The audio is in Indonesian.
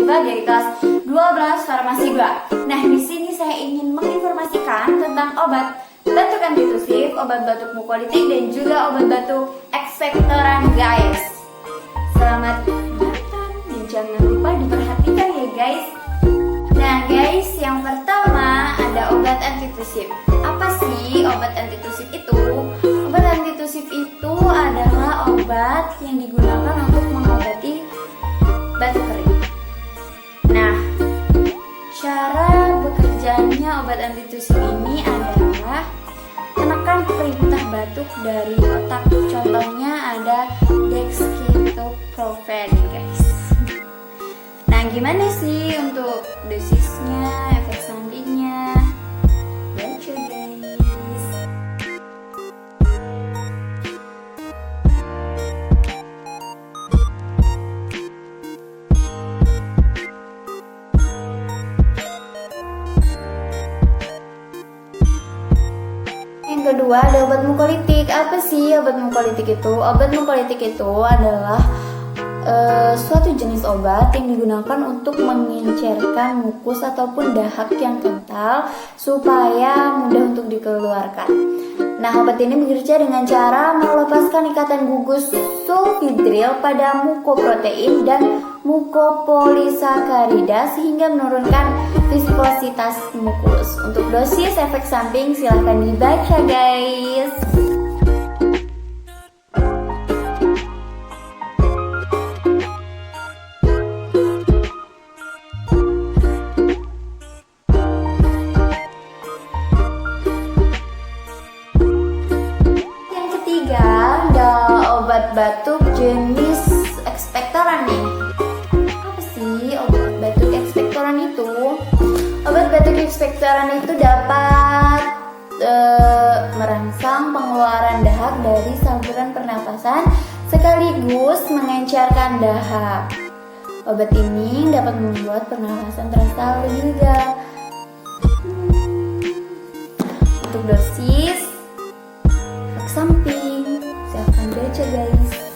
FIBA dari kelas 12 Farmasi 2. Nah, di sini saya ingin menginformasikan tentang obat batuk antitusif, obat batuk mukolitik, dan juga obat batuk ekspektoran, guys. Selamat menonton dan jangan lupa diperhatikan ya, guys. Nah, guys, yang pertama ada obat antitusif. Apa sih obat antitusif itu? Obat antitusif itu adalah obat yang digunakan untuk mengobati batuk kering. Nah, cara bekerjanya obat antitusif ini adalah menekan perintah batuk dari otak. Contohnya ada dexketoprofen, guys. Nah, gimana sih untuk dosisnya, efek sampingnya? Baca, guys. Yang kedua ada obat mukolitik. Apa sih obat mukolitik itu? Obat mukolitik itu adalah suatu jenis obat yang digunakan untuk mengencerkan mukus ataupun dahak yang kental supaya mudah untuk dikeluarkan. Nah, obat ini bekerja dengan cara melepaskan ikatan gugus sulfidril pada mukoprotein dan mukopolisakarida sehingga menurunkan viskositas mukus. Untuk dosis efek samping silahkan dibaca, guys. Obat batuk jenis ekspektoran nih. Apa sih obat batuk ekspektoran itu? Obat batuk ekspektoran itu dapat merangsang pengeluaran dahak dari saluran pernapasan sekaligus mengencerkan dahak. Obat ini dapat membuat pernapasan terasa lebih lega. Untuk dosis, efek samping, silahkan baca, guys.